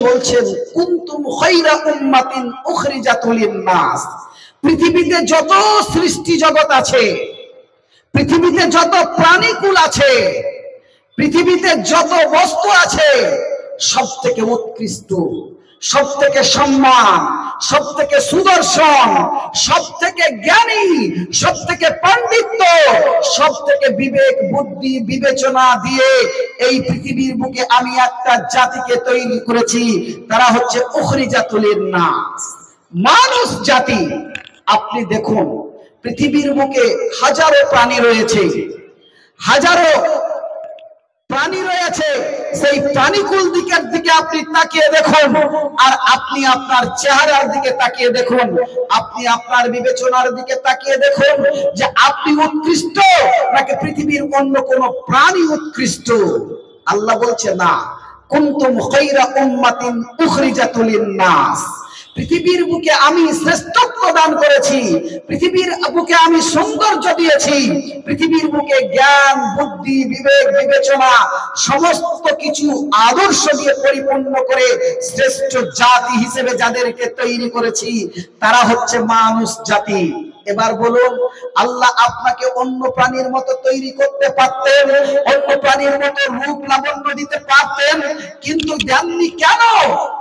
বলছেন কুনতুম খায়রা উম্মাতিন উখরিজাত লিন-নাস। পৃথিবীতে যত সৃষ্টি জগৎ আছে, পৃথিবীতে যত প্রাণীকুল আছে, পৃথিবীতে যত বস্তু আছে, সবথেকে উৎকৃষ্ট, সবথেকে সম্মান, সবথেকে সুদর্শন, সবথেকে জ্ঞানী, সবথেকে পাণ্ডিত্য, সবথেকে বিবেক বুদ্ধি বিবেচনা দিয়ে এই পৃথিবীর বুকে আমি একটা জাতিকে তৈরি করেছি। তারা হচ্ছে উখরিজাতুল লিন-নাস, মানুষ জাতি। আপনি দেখুন পৃথিবীর বুকে হাজারো প্রাণী রয়েছে, হাজারো প্রাণী রয়েছে। সেই প্রাণীকুল দিকের দিকে আপনি তাকিয়ে দেখুন, আর আপনি আপনার চেহারার দিকে তাকিয়ে দেখুন, আপনি আপনার বিবেচনার দিকে তাকিয়ে দেখুন যে আপনি উৎকৃষ্ট নাকি পৃথিবীর অন্য কোন প্রাণী উৎকৃষ্ট। আল্লাহ বলছে না, কুনতুম খায়রা উম্মাতিন উখরিজাত লিন-নাস। পৃথিবীর বুকে আমি শ্রেষ্ঠত্ব দান করেছি, পৃথিবীর বুকে আমি সৌন্দর্য দিয়েছি, পৃথিবীর বুকে জ্ঞান বুদ্ধি বিবেক বিবেচনা সমস্ত কিছু আদর্শ দিয়ে পরিপূর্ণ করে শ্রেষ্ঠ জাতি হিসেবে যাদেরকে তৈরি করেছি তারা হচ্ছে মানুষ জাতি। এবার বলুন, আল্লাহ আপনাকে অন্য প্রাণীর মতো তৈরি করতে পারতেন, অন্য প্রাণীর মতো রূপ লাবণ্য দিতে পারতেন, কিন্তু দেননি কেন?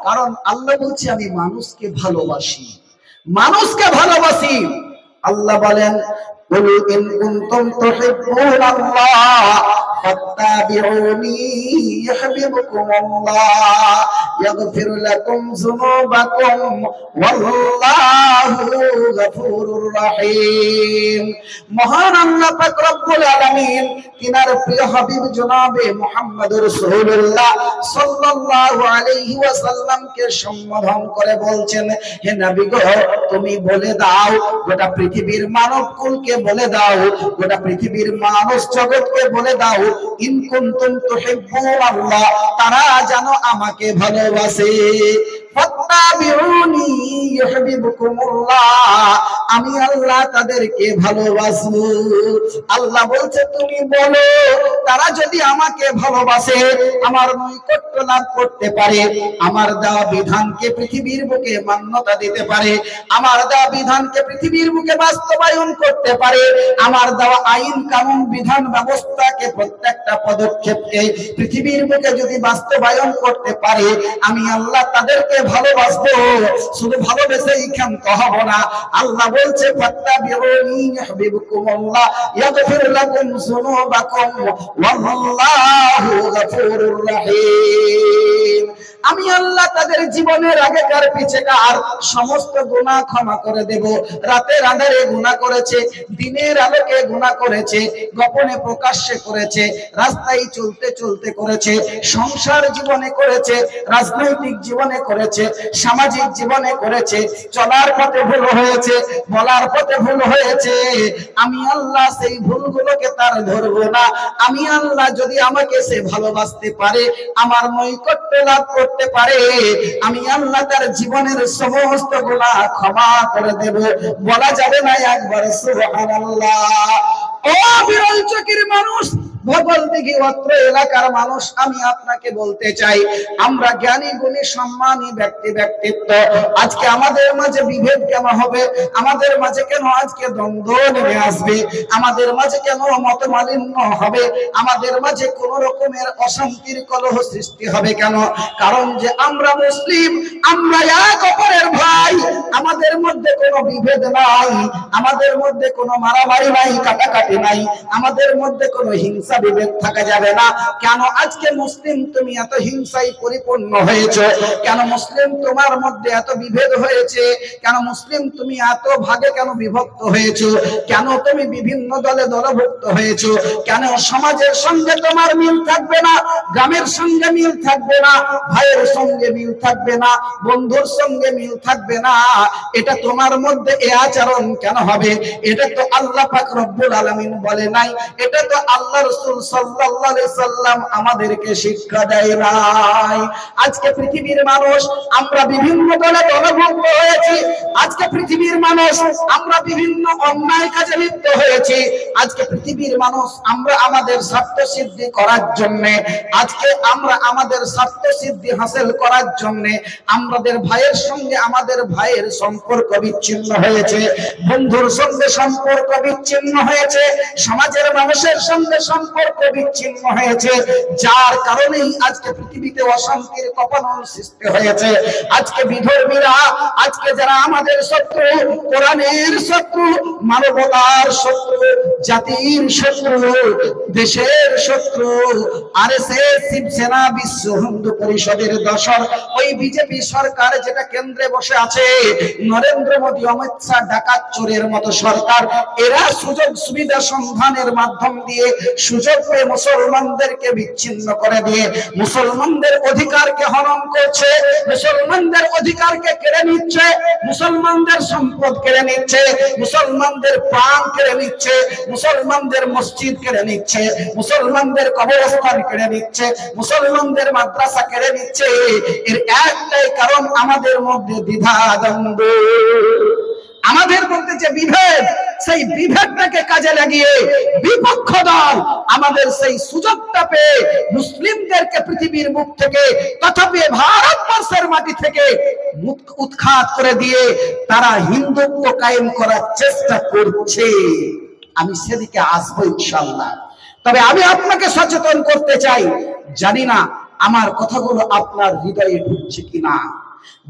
কারণ আল্লাহ বলছে আমি মানুষকে ভালোবাসি, মানুষকে ভালোবাসি। আল্লাহ বলেন, কুল ইন কুনতুম তুহিব্বুনাল্লাহ ফাত্তাবিউনি ইউহিব্বুকুমুল্লাহ ইয়াগফির লাকুম যুনুবাকুম ওয়াল্লাহু গফুরুর রহিম। মহান আল্লাহ পাক রব্বুল আলামিন তিনার প্রিয় হাবিব জনাবে মুহাম্মদুর রাসূলুল্লাহ সাল্লাল্লাহু আলাইহি ওয়াসাল্লামকে সম্বোধন করে বলছেন, হে নবী গো, তুমি বলে দাও, গোটা পৃথিবীর মানব কুলকে বলে দাও, গোটা পৃথিবীর মানুষ জগৎকে বলে দাও, ইন কুনতুম তুহিব্বুনাল্লাহ, তারা যেন আমাকে ভালোবাসে। ফাত্তাবিউনি ইউহিব্বুকুমুল্লাহ, আমি আল্লাহ তাদেরকে ভালোবাসবো। আল্লাহ বলছে তুমি বলো, তারা যদি আমাকে ভালোবাসে, আমার নৈকট্য লাভ করতে পারে, আমার দেওয়া বিধানকে পৃথিবীর বুকে মান্যতা দিতে পারে, আমার দেওয়া বিধানকে পৃথিবীর বুকে বাস্তবায়ন করতে পারে, আমার দেওয়া আইন কানুন বিধান ব্যবস্থাকে প্রত্যেকটা পদক্ষেপকে পৃথিবীর বুকে যদি বাস্তবায়ন করতে পারে, আমি আল্লাহ তাদেরকে ভালোবাসবো। শুধু ভালোবেসেই ক্ষান্ত হব না। আল্লাহ বলছে ফাত্তাবিউনি ইউহিব্বুকুমুল্লাহ ইয়াগফির লাকুম যুনুবাকুম ওয়াল্লাহু গফুরুর রহিম। আমি আল্লাহ তাদের জীবনের আগেকার পিছেকার সমস্ত গুনাহ ক্ষমা করে দেব। রাতের আঁধারে গুনাহ করেছে, দিনের আলোকে গুনাহ করেছে, গোপনে প্রকাশ্যে করেছে, রাস্তায় চলতে চলতে করেছে, সংসার জীবনে করেছে, রাজনৈতিক জীবনে করেছে, সামাজিক জীবনে করেছে, চলার পথে ভুল হয়েছে, বলার পথে ভুল হয়েছে, আমি আল্লাহ সেই ভুলগুলোকে তার ধরবো না। আমি আল্লাহ যদি আমাকে সে ভালোবাসতে পারে, আমার নৈকট্য লাভ করতে পারে, আমি আল্লাহ তার জীবনের সমস্ত গুনাহ ক্ষমা করে দেব। বলা যাবে না একবার সুবহানাল্লাহ? ও বিরল চোখের মানুষ, ভগল দিঘি অত্র এলাকার মানুষ, আমি আপনাকে বলতে চাই, আমরা জ্ঞানী গুণী সম্মানী ব্যক্তিত্ব, আজকে আমাদের মাঝে বিভেদ কেন হবে? আমাদের মাঝে কেন আজকে দ্বন্দ্ব নেমে আসবে? আমাদের মাঝে কেন মতমালিন্য হবে? আমাদের মাঝে কোন রকমের অশান্তির কলহ সৃষ্টি হবে কেন? কারণ যে আমরা মুসলিম, আমরা এক অপরের ভাই, আমাদের মধ্যে কোনো বিভেদ নাই, আমাদের মধ্যে কোনো মারামারি নাই, কাটাকাটি নাই, আমাদের মধ্যে কোনো হিংসা বিভেদ থাকা যাবে না। কেন আজকে মুসলিম তুমি এত হিংসায় পরিপূর্ণ হয়েছে? কেন মুসলিম তোমার মধ্যে এত বিভেদ হয়েছে? কেন মুসলিম তুমি এত ভাগে কেন বিভক্ত হয়েছো? কেন তুমি বিভিন্ন দলে দলভুক্ত হয়েছো? কেন সমাজের সঙ্গে তোমার মিল থাকবে না, গ্রামের সঙ্গে মিল থাকবে না, ভাইয়ের সঙ্গে মিল থাকবে না, বন্ধুর সঙ্গে মিল থাকবে না? এটা তোমার মধ্যে এই আচরণ কেন হবে? এটা তো আল্লাহ পাক রব্বুল আলামিন বলে নাই, এটা তো আল্লাহ রাসূল রাসূল সাল্লাল্লাহু আলাইহি সাল্লাম আমাদেরকে শিক্ষা দেয় নাই। আজকে পৃথিবীর মানুষ আমরা বিভিন্ন দলে দলভুক্ত হয়েছি। আজকে পৃথিবীর মানুষ আমরা বিভিন্ন অন্যায় কাজে লিপ্ত হয়েছি। আজকে পৃথিবীর মানুষ আমরা আমাদের স্বার্থ সিদ্ধি করার জন্য, আজকে আমরা আমাদের স্বার্থ সিদ্ধি হাসিল করার জন্য আমাদের ভাইয়ের সঙ্গে আমাদের ভাইয়ের সম্পর্ক বিচ্ছিন্ন হয়েছে, বন্ধুর সঙ্গে সম্পর্ক বিচ্ছিন্ন হয়েছে, সমাজের মানুষের সঙ্গে সম্পর্ক বিচ্ছিন্ন হয়েছে, যার কারণেই আজকে পৃথিবীতে অশান্তির কপনল সৃষ্টি হয়েছে। আজকে বিধর্মীরা, আজকে যারা আমাদের শত্রু, কোরআনের শত্রু, মানবতার শত্রু, জাতির শত্রু, দেশের শত্রু, আরএসএস, শিবসেনা, বিশ্ব হিন্দু পরিষদের দশর, ওই বিজেপি সরকার যেটা কেন্দ্রে বসে আছে, নরেন্দ্র মোদী, অমিত শাহ, ডাকাত চোরের মতো সরকার, এরা সুযোগ সুবিধা সন্ধানের মাধ্যম দিয়ে সুযোগ পেয়ে মুসলমানদেরকে বিচ্ছিন্ন করে দিয়ে মুসলমানদের অধিকারকে হরণ করছে, মুসলমানদের অধিকারকে কেড়ে নিচ্ছে, মুসলমানদের সম্পদ কেড়ে নিচ্ছে, মুসলমানদের প্রাণ কেড়ে নিচ্ছে, মুসলমানদের মসজিদ কেড়ে নিচ্ছে, মুসলমানদের কবরস্থান কেড়ে নিচ্ছে, মুসলমানদের মাদ্রাসা কেড়ে নিচ্ছে। এর একটাই কারণ, আমাদের মধ্যে দ্বিধাদ্বন্দ্ব, আমাদের মধ্যে যে বিভেদ, সেই বিভেদটাকে কাজে লাগিয়ে বিপক্ষ দল আমাদের সেই সুযোগটা পেয়ে মুসলিমদেরকে পৃথিবীর মুখ থেকে, তথাপি ভারতবর্ষের মাটি থেকে উৎখাত করে দিয়ে তারা হিন্দুত্ব কায়েম করার চেষ্টা করছে। আমি সেদিকে আসবো ইনশাআল্লাহ। তবে আমি আপনাকে সচেতন করতে চাই, জানি না আমার কথাগুলো আপনার হৃদয়ে ঢুকছে কিনা,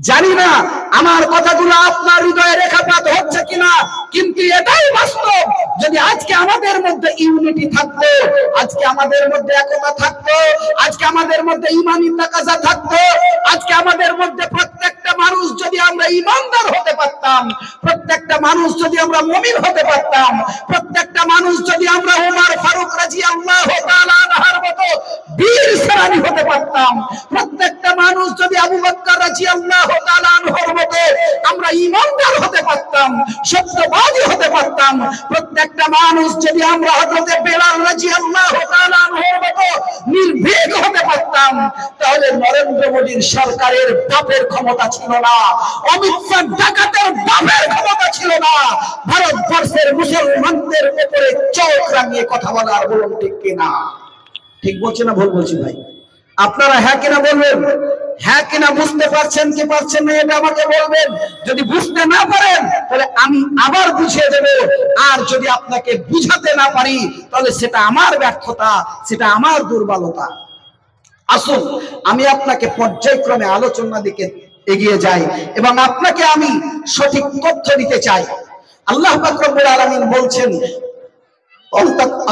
জানি না আমার কথাগুলো আপনার হৃদয়ে রেখাপাত হচ্ছে কিনা, কিন্তু এটাই বাস্তব। যদি আজকে আমাদের মধ্যে ইউনিটি থাকতো, আজকে আমাদের মধ্যে একতা থাকতো, আজকে আমাদের মধ্যে ঈমানি তাকাজা থাকতো, আজকে আমাদের মধ্যে প্রত্যেকটা মানুষ যদি আমরা ঈমানদার হতে পারতাম, প্রত্যেকটা মানুষ যদি আমরা মুমিন হতে পারতাম, প্রত্যেকটা মানুষ যদি আমরা ওমর ফারুক রাদিয়াল্লাহু তাআলা আনহুর মতো বীর সেনানী হতে পারতাম, প্রত্যেকটা মানুষ যদি আবু বকর রাদিয়াল্লাহু তাআলা আনহুর মতো আমরা ঈমানদার হতে পারতাম, সত্যবাদী হতে পারতাম, প্রত্যেকটা মানুষ যদি আমরা হযরত বেলাল রাদিয়াল্লাহু তাআলা আনহুর মতো নির্ভীক হতে পারতাম, তাহলে নরেন্দ্র মোদীর সরকারের বাপের ক্ষমতা ছিল না, অমিত শাহ ডাকাতের বাপের ক্ষমতা ছিল না ভারতবর্ষের মুসলমানদের উপরে চোখ রাঙিয়ে কথা বলার। বলুন ঠিক কিনা? ঠিক বলছি না ভুল বলছি ভাই? আপনারা হ্যাঁ কিনা বলবেন? হ্যাঁ কিনা বুঝতে পারছেন কি পারছেন না এটা আমাকে বলবেন। যদি বুঝতে না পারেন তাহলে আমি আবার বুঝিয়ে দেব, আর যদি আপনাকে বুঝাতে না পারি তাহলে সেটা আমার ব্যর্থতা, সেটা আমার দুর্বলতা। আসুন আমি আপনাকে পর্যায়ক্রমে আলোচনা দিকে এগিয়ে যাই এবং আপনাকে আমি সঠিক তথ্য দিতে চাই। আল্লাহ পাক রব্বুল আলামিন বলছেন,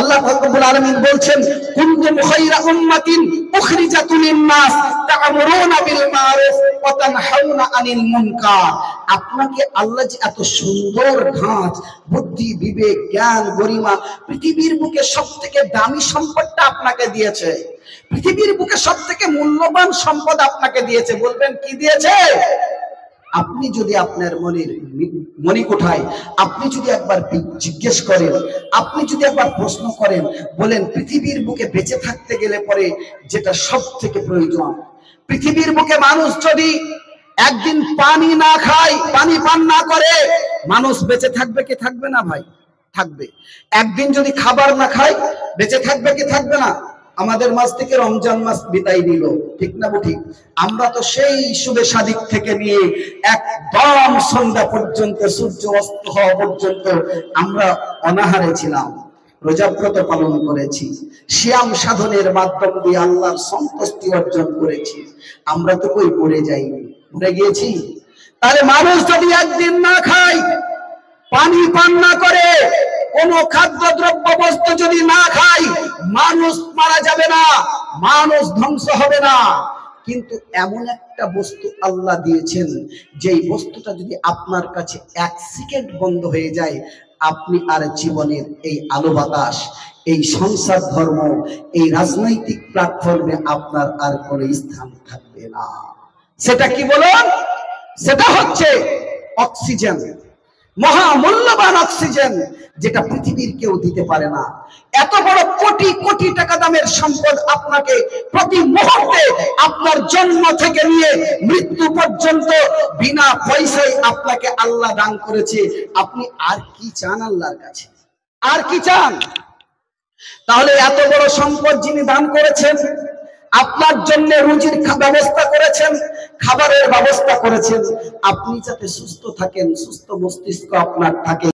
আল্লাহ রাব্বুল আলামিন বলছেন, কুনতুম খায়রা উম্মাতিন উখরিজাত লিন-নাস তা'মুরুনা বিল মা'রুফ ওয়া তানহাউনা আনিল মুনকার। আপনাকে আল্লাহ যে এত সুন্দর ধাঁচ, বুদ্ধি, বিবেক, জ্ঞান, গরিমা, পৃথিবীর বুকে সবথেকে দামি সম্পদটা আপনাকে দিয়েছে, পৃথিবীর বুকে সবথেকে মূল্যবান সম্পদ আপনাকে দিয়েছে। বলবেন কি দিয়েছে? আপনি যদি আপনার মনিকোঠায় আপনি যদি একবার জিজ্ঞেস করেন, আপনি যদি একবার প্রশ্ন করেন, বলেন পৃথিবীর বুকে বেঁচে থাকতে গেলে পরে যেটা সব থেকে প্রয়োজন, পৃথিবীর বুকে মানুষ যদি একদিন পানি না খায়, পানি পান না করে, মানুষ বেঁচে থাকবে কি থাকবে না ভাই? থাকবে। একদিন যদি খাবার না খায়, বেঁচে থাকবে কি থাকবে না? আমাদের মাস থেকে রমজান মাস বিদায় নিল, ঠিক না ঠিক? আমরা তো সেই শুভে সাদিক থেকে নিয়ে একদম সন্ধ্যা পর্যন্ত, সূর্য অস্ত হওয়া পর্যন্ত আমরা অনাহারে ছিলাম, রোজাব্রত পালন করেছি, সিয়াম সাধনের মাধ্যম দিয়ে আল্লাহর সন্তুষ্টি অর্জন করেছি। আমরা তো কই পড়ে যাইনি, ভুলে গিয়েছি? তাহলে মানুষ যদি একদিন না খায়, পানি পান না করে, কোন খাদ্য দ্রব্য বস্তু যদি না খায়, মানুষ মারা যাবে না, মানুষ ধ্বংস হবে না। কিন্তু এমন একটা বস্তু আল্লাহ দিয়েছেন, যেই বস্তুটা যদি আপনার কাছে এক সেকেন্ড বন্ধ হয়ে যায়, আপনি আর জীবনের এই আলো বাতাস, এই সংসার ধর্ম, এই রাজনৈতিক প্ল্যাটফর্মে আপনার আর কোনো স্থান থাকবে না। সেটা কি বলুন? সেটা হচ্ছে অক্সিজেন। মহামূল্যবান অক্সিজেন, যেটা পৃথিবীর কেউ দিতে পারে না। এত বড় কোটি কোটি টাকা দামের সম্পদ আপনাকে প্রতি মুহূর্তে আপনার জন্ম থেকে নিয়ে মৃত্যু পর্যন্ত বিনা পয়সায় আপনাকে আল্লাহ দান করেছে। আপনি আর কি চান আল্লাহর কাছে? আর কি চান? তাহলে এত বড় সম্পদ যিনি দান করেছেন, আপনার জন্য রুজির ব্যবস্থা করেছেন, খাবারের ব্যবস্থা করেছেন, আপনি যাতে সুস্থ থাকেন, সুস্থ মস্তিষ্ক আপনার থাকে,